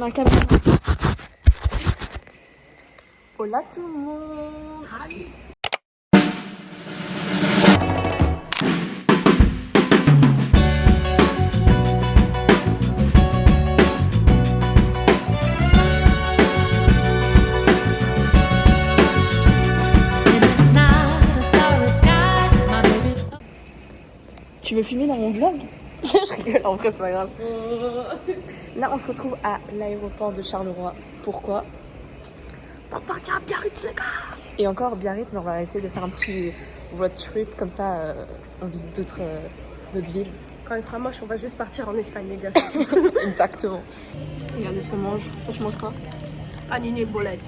Ma caméra. Hola tout le monde. Hi. Tu veux filmer dans mon vlog? Je rigole, en vrai c'est pas grave. Là on se retrouve à l'aéroport de Charleroi. Pourquoi? Pour partir à Biarritz les gars. Et encore Biarritz, mais on va essayer de faire un petit road trip comme ça, on visite d'autres villes. Quand il fera moche, on va juste partir en Espagne les gars. Exactement. Regardez ce qu'on mange. Toi tu manges quoi? Panini et bolette.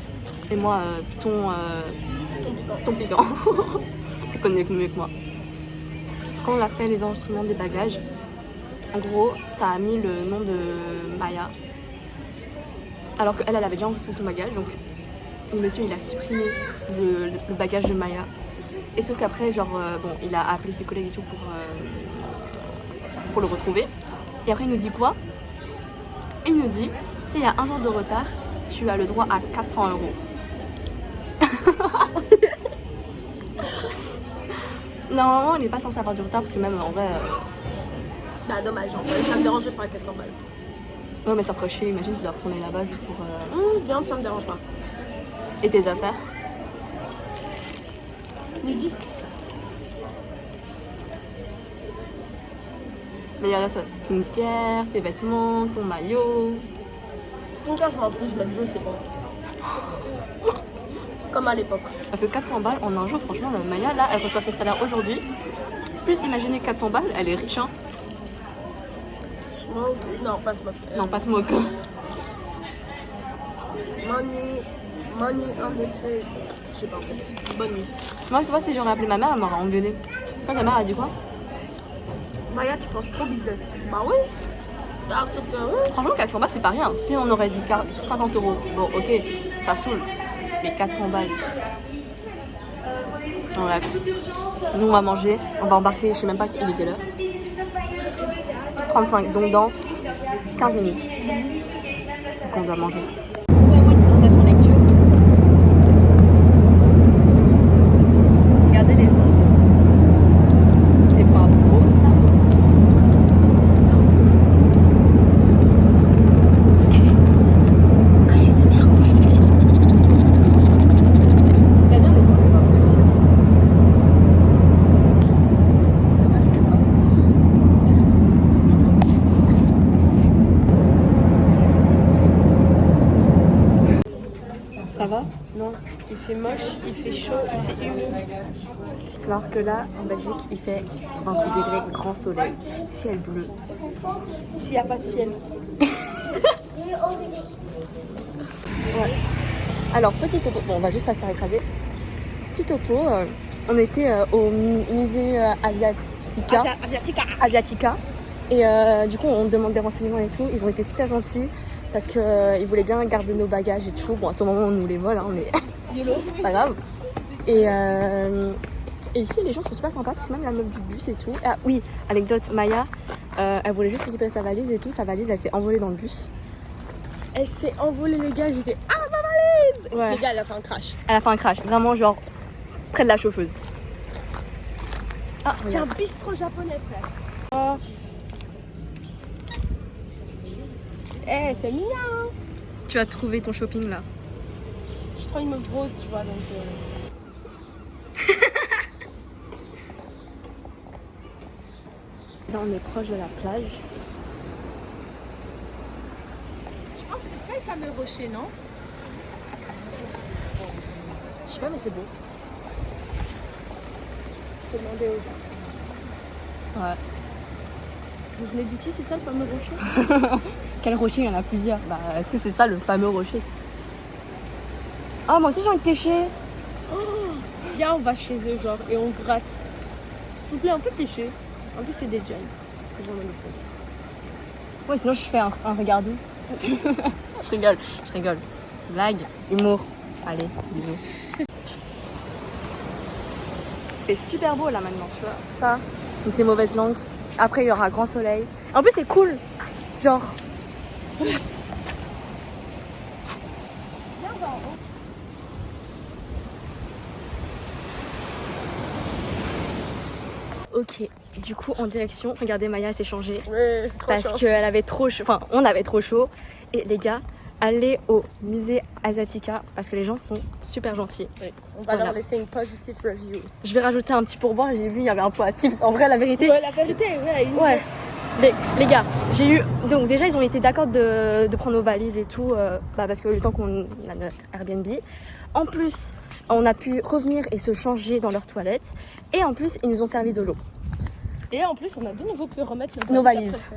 Et moi ton piquant. Tu connais mieux que moi. Quand on a fait les enregistrements des bagages, en gros, ça a mis le nom de Maya. Alors qu'elle avait déjà enregistré son bagage, donc le monsieur il a supprimé le bagage de Maya. Et sauf qu'après, genre, bon, il a appelé ses collègues et tout pour le retrouver. Et après, il nous dit quoi? Il nous dit, s'il y a un jour de retard, tu as le droit à 400 €. Normalement, il n'est pas censé avoir du retard parce que même en vrai. Bah dommage, en vrai, ça me dérange pas 400 balles. Ouais, mais ça ferait chier, imagine, tu dois retourner là-bas juste pour. Bien, ça me dérange pas. Et tes affaires? Nudiste. Mais il y a ça, skincare, tes vêtements, ton maillot. Skincare, je m'en fous, je mets bleu, c'est bon. Comme à l'époque. Parce que 400 balles en un jour, franchement, Maya, là, elle reçoit son salaire aujourd'hui. Plus imaginez 400 balles, elle est riche, hein. Smoke. Non, pas smoke. Non, pas smoke. Money on the tree. Je sais pas en fait. Bonne nuit. Moi, tu vois, si j'aurais appelé ma mère, elle m'aurait engueulé. Quand ta mère a dit quoi? Maya, tu penses trop business. Bah oui. Ah, sauf que oui. Franchement, 400 balles, c'est pas rien. Si on aurait dit 50 €, bon, ok, ça saoule. Mais 400 balles. Bref. Nous, on va manger. On va embarquer, je sais même pas il est quelle heure. 35, donc dans 15 minutes. Donc, on doit manger. On va avoir une présentation lecture. Regardez les ongles. C'est pas beau, ça? Ça va? Non, il fait moche, il fait chaud, il fait humide. Alors que là, en Belgique, il fait 28 degrés, grand soleil, ciel bleu. S'il n'y a pas de ciel. Ouais. Alors, petit topo, bon, on va juste pas se faire écraser. Petit topo, on était au musée Asiatica. Et du coup, on demande des renseignements et tout. Ils ont été super gentils parce qu'ils voulaient bien garder nos bagages et tout. Bon, à tout moment, on nous les vole, hein, mais c'est pas grave. Et ici, les gens sont super sympas parce que même la meuf du bus et tout. Ah oui, anecdote, Maya, elle voulait juste récupérer sa valise et tout. Sa valise, elle s'est envolée dans le bus. Elle s'est envolée les gars, j'étais ah ma valise. Ouais. Les gars, elle a fait un crash. Elle a fait un crash, vraiment genre près de la chauffeuse. Ah, J'ai un regarde. bistrot japonais frère. Oh. Eh, c'est mignon hein. Tu as trouvé ton shopping là. Je prends une meuf rose, tu vois, donc... Là, on est proche de la plage. Je pense que c'est ça le fameux rocher, non? Je sais pas, mais c'est beau. Faut demander aux gens. Ouais. Vous venez d'ici, c'est ça le fameux rocher? Quel rocher? Il y en a plusieurs. Bah, est-ce que c'est ça le fameux rocher? Ah, moi aussi j'ai envie de pêcher. Oh, viens, on va chez eux, genre, et on gratte. S'il vous plaît, on peut pêcher. En plus, c'est des jeunes. Ouais, sinon je fais un regardou. Je rigole. Blague, humour. Allez, bisous. Il fait super beau là maintenant, tu vois. Ça, donc les mauvaises langues. Après, il y aura grand soleil. En plus, c'est cool. Genre, Ok, du coup en direction, regardez Maya s'est changée Ouais, trop parce qu'elle avait trop chaud, enfin on avait trop chaud. Et les gars, allez au musée Asiatica parce que les gens sont super gentils. Ouais. On va leur laisser une positive review. Je vais rajouter un petit pourboire, j'ai vu il y avait un pot à tips. En vrai la vérité, Ouais, la vérité, ouais. ouais. Les gars, j'ai eu. Donc, déjà, ils ont été d'accord de prendre nos valises et tout, parce que le temps qu'on a notre Airbnb. En plus, on a pu revenir et se changer dans leurs toilettes. Et en plus, ils nous ont servi de l'eau. Et en plus, on a de nouveau pu remettre nos valises.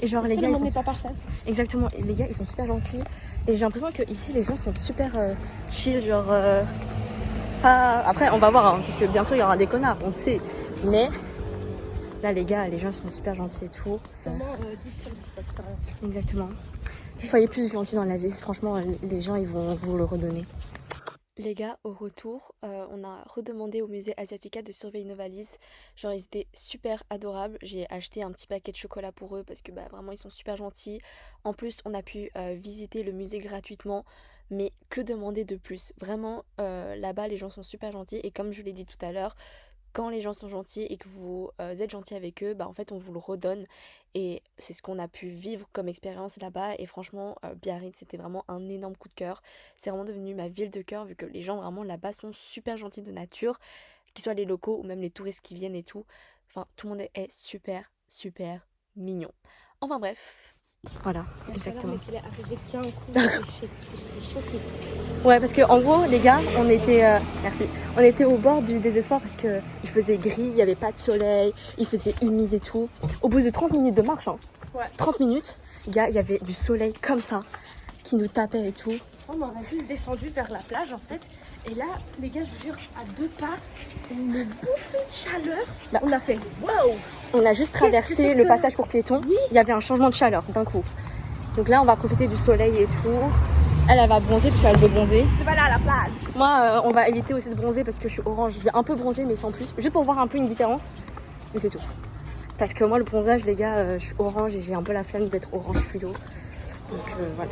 Et genre, parce les que gars, le ils monde sont. n'est pas parfait. Exactement, et les gars, ils sont super gentils. Et j'ai l'impression que ici les gens sont super chill, genre. Pas... Après, on va voir, hein, parce que bien sûr, il y aura des connards, on le sait. Mais. Là, les gars, les gens sont super gentils et tout. Vraiment 10 sur 10 d'expérience. Exactement. Soyez plus gentils dans la vie. Franchement, les gens, ils vont vous le redonner. Les gars, au retour, on a redemandé au musée Asiatica de surveiller nos valises. Genre, ils étaient super adorables. J'ai acheté un petit paquet de chocolat pour eux parce que vraiment, ils sont super gentils. En plus, on a pu visiter le musée gratuitement. Mais que demander de plus? Vraiment, là-bas, les gens sont super gentils. Et comme je l'ai dit tout à l'heure, quand les gens sont gentils et que vous êtes gentil avec eux, en fait on vous le redonne et c'est ce qu'on a pu vivre comme expérience là-bas et franchement Biarritz c'était vraiment un énorme coup de cœur. C'est vraiment devenu ma ville de cœur vu que les gens vraiment là-bas sont super gentils de nature, qu'ils soient les locaux ou même les touristes qui viennent et tout. Enfin tout le monde est super super mignon. Enfin bref. Voilà, exactement. Qu'il est arrivé d'un coup, j'étais choquée. Ouais, parce que en gros, les gars, on était, merci, on était au bord du désespoir parce que il faisait gris, il n'y avait pas de soleil, il faisait humide et tout. Au bout de 30 minutes de marche, 30 minutes, gars, il y avait du soleil comme ça qui nous tapait et tout. On en a juste descendu vers la plage en fait. Et là, les gars, je vous jure, à 2 pas, une bouffée de chaleur. On a fait waouh! On a juste traversé le passage pour piétons. Oui. Il y avait un changement de chaleur d'un coup. Donc là, on va profiter du soleil et tout. Elle va bronzer parce qu'elle veut bronzer. Je vais aller à la plage. Moi, on va éviter aussi de bronzer parce que je suis orange. Je vais un peu bronzer, mais sans plus. Juste pour voir un peu une différence. Mais c'est tout. Parce que moi, le bronzage, les gars, je suis orange et j'ai un peu la flemme d'être orange fluo. Donc voilà.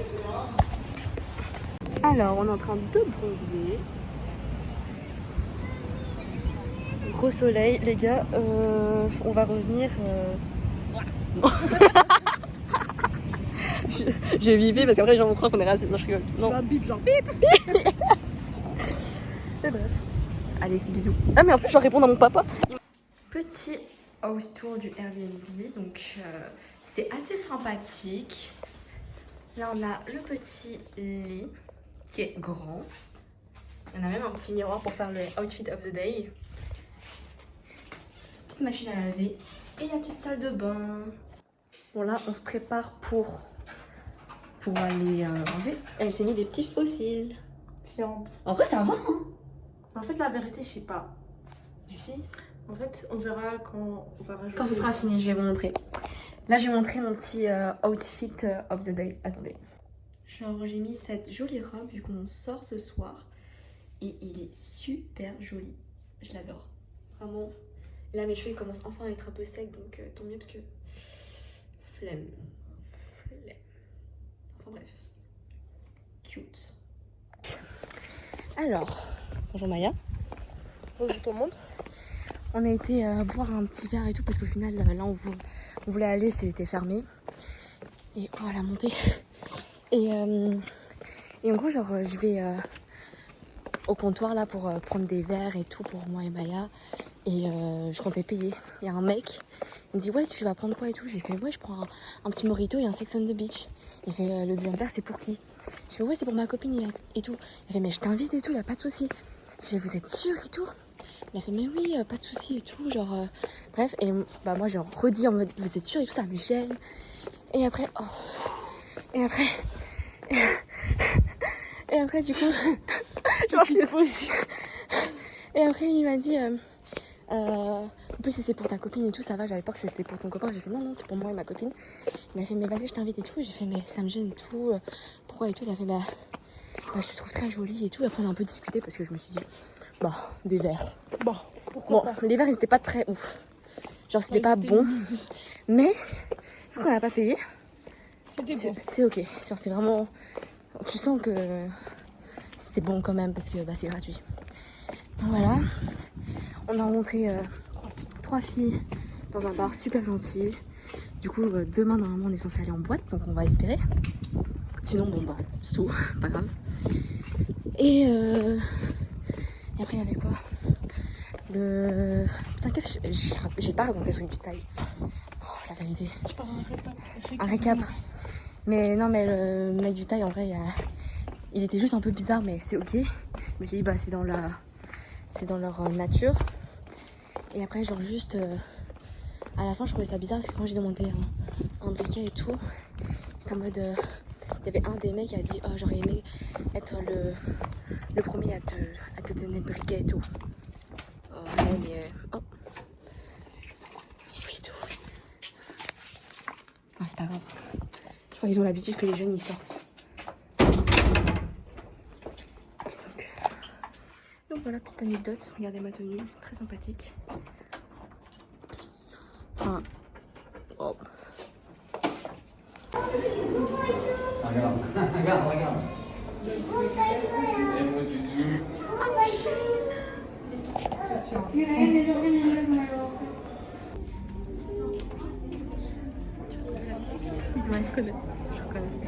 Alors, on est en train de bronzer. Gros soleil, les gars. On va revenir. Je vais biper parce qu'après les gens vont croire qu'on est raciste. Non, je rigole. Non. Tu vas bip, genre bip. Et bref. Allez, bisous. Ah, mais en plus, je dois répondre à mon papa. Petit house tour du Airbnb. Donc, c'est assez sympathique. Là, on a le petit lit qui est grand. On a même un petit miroir pour faire le outfit of the day. Petite machine à laver. Et la petite salle de bain. Bon, là, on se prépare pour aller manger. Elle s'est mis des petits fossiles. Fiante. En vrai, ça va, hein? En fait, la vérité, je sais pas. Mais si. En fait, on verra quand on va rajouter. Quand ce sera fini, je vais vous montrer. Là, je vais montrer mon petit outfit of the day. Attendez. Genre, j'ai mis cette jolie robe vu qu'on sort ce soir. Et il est super joli. Je l'adore. Vraiment. Là, mes cheveux ils commencent enfin à être un peu secs. Donc, tant mieux parce que... Flemme. Enfin bref. Cute. Alors, bonjour Maya. Bonjour tout le monde. On a été boire un petit verre et tout parce qu'au final, là, on voulait aller, c'était fermé. Et oh, la montée. Et en gros, genre, je vais au comptoir là pour prendre des verres et tout pour moi et Maya. Et je comptais payer. Il y a un mec, il me dit ouais, tu vas prendre quoi et tout. J'ai fait ouais, je prends un petit mojito et un Sex on the Beach. Il fait le deuxième verre, c'est pour qui? Je fais ouais, c'est pour ma copine et tout. Il fait mais je t'invite et tout, y a pas de souci. Je fais vous êtes sûr et tout? Il a fait mais oui, pas de souci et tout, genre bref. Et moi j'ai redit en mode vous êtes sûr et tout, ça me gêne. Et après et après du coup genre je suis aussi. Et après il m'a dit en plus si c'est pour ta copine et tout ça va, j'avais peur que c'était pour ton copain. J'ai fait non c'est pour moi et ma copine. Il a fait mais vas-y je t'invite et tout. J'ai fait mais ça me gêne et tout, pourquoi et tout. Il a fait je te trouve très jolie et tout. Après on a un peu discuté parce que je me suis dit des verres. Pourquoi pas. Les verres ils étaient pas très ouf. Genre c'était pas bon. Mais vu qu'on n'a pas payé, c'est ok. Genre c'est vraiment, tu sens que c'est bon quand même parce que c'est gratuit. Donc voilà. On a rencontré 3 filles dans un bar super gentil. Du coup, demain, normalement, on est censé aller en boîte, donc on va espérer. Sinon, bon, bah, c'est tout, pas grave. Et après, il y avait quoi? Putain, qu'est-ce que j'ai pas raconté ce truc du taille. Oh, la vérité. Un récap. Mais non, mais le mec du taille, en vrai, il était juste un peu bizarre, mais c'est ok. Mais j'ai dit, bah, c'est dans leur nature. Et après, genre, juste. À la fin, je trouvais ça bizarre parce que quand j'ai demandé un briquet et tout, j'étais en mode. Il y avait un des mecs qui a dit, oh, j'aurais aimé être le premier à te donner le briquet et tout. Oh, mais. Oh. Oui, tout. Ah, c'est pas grave. Je crois qu'ils ont l'habitude que les jeunes ils sortent. Donc voilà, petite anecdote. Regardez ma tenue, très sympathique. Enfin. Oh. Regarde, regarde, regarde. Ouais, je connais. Je connaissais.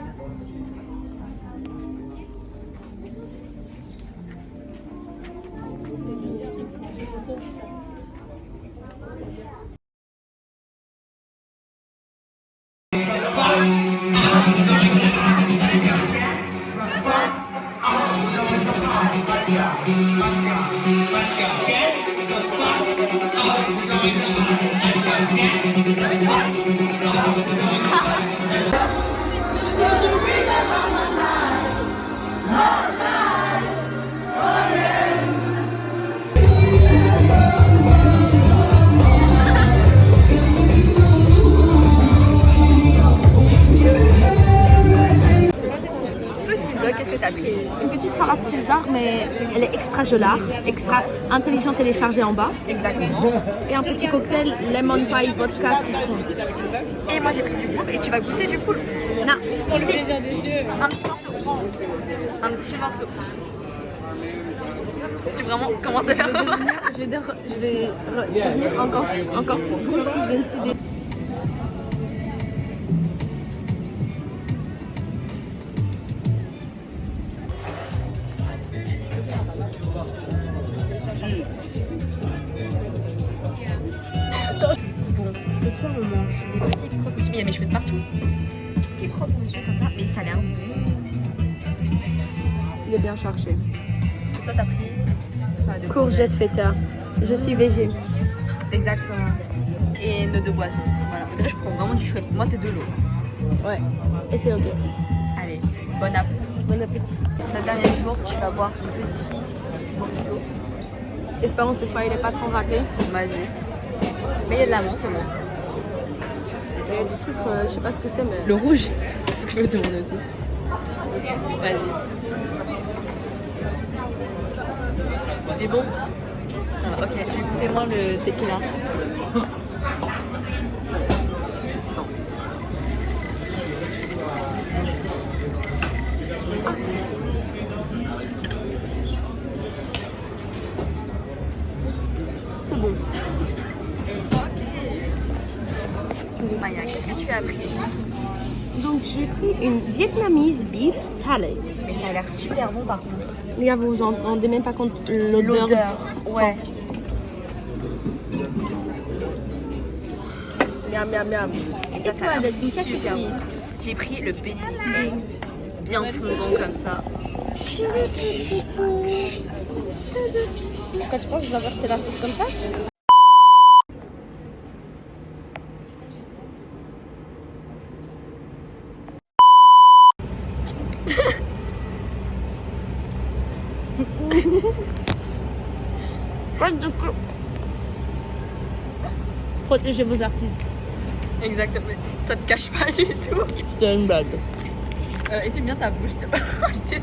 Qu'est-ce que t'as pris? Une petite salade César, mais elle est extra gelard, extra intelligent téléchargé en bas. Exactement. Et un petit cocktail lemon pie vodka citron. Et moi j'ai pris du poulpe. Et tu vas goûter du poulpe? Non, Si. Un petit morceau. Un petit morceau. Tu vraiment commences à faire je vais devenir encore plus rouge que je ne suis déjà. Bon, ce soir on mange des petits croque-monsieur. Il y a mes cheveux de partout. Petits croque-monsieur comme ça, mais ça a l'air bon. Il est bien cherché. Toi t'as pris Courgette feta. Je suis végé. Exactement. Et nos deux boissons. Voilà. On dirait que je prends vraiment du Schweppes. Moi c'est de l'eau. Ouais. Et c'est ok. Allez, bon appétit. Bon appétit. Le dernier jour, tu vas boire ce petit mojito. Espérons cette fois il n'est pas trop raté. Vas-y. Mais il y a de la menthe au moins. Il y a des trucs, je sais pas ce que c'est, mais. Le rouge, c'est ce que je me demande aussi. Vas-y. Il est bon? Ah, ok, je vais goûter moi le tequila. C'est bon. Maya, qu'est-ce que tu as pris? Donc j'ai pris une vietnamese beef salad. Mais ça a l'air super bon par contre. Les gars, vous vous en rendez même pas compte l'odeur. Ouais. Miam miam miam. Et ça a l'air super bon. J'ai pris le Benedict Eggs, bien fondant comme ça. Pourquoi tu penses que je dois verser la sauce comme ça? Protégez vos artistes. Exactement, ça te cache pas du tout. C'était une blague. Essuie bien ta bouche. Je t'ai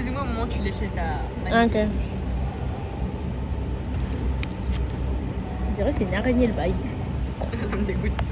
zoomé au moment où tu léchais ta. Ok. On dirait que c'est une araignée le bail. Ça me dégoûte.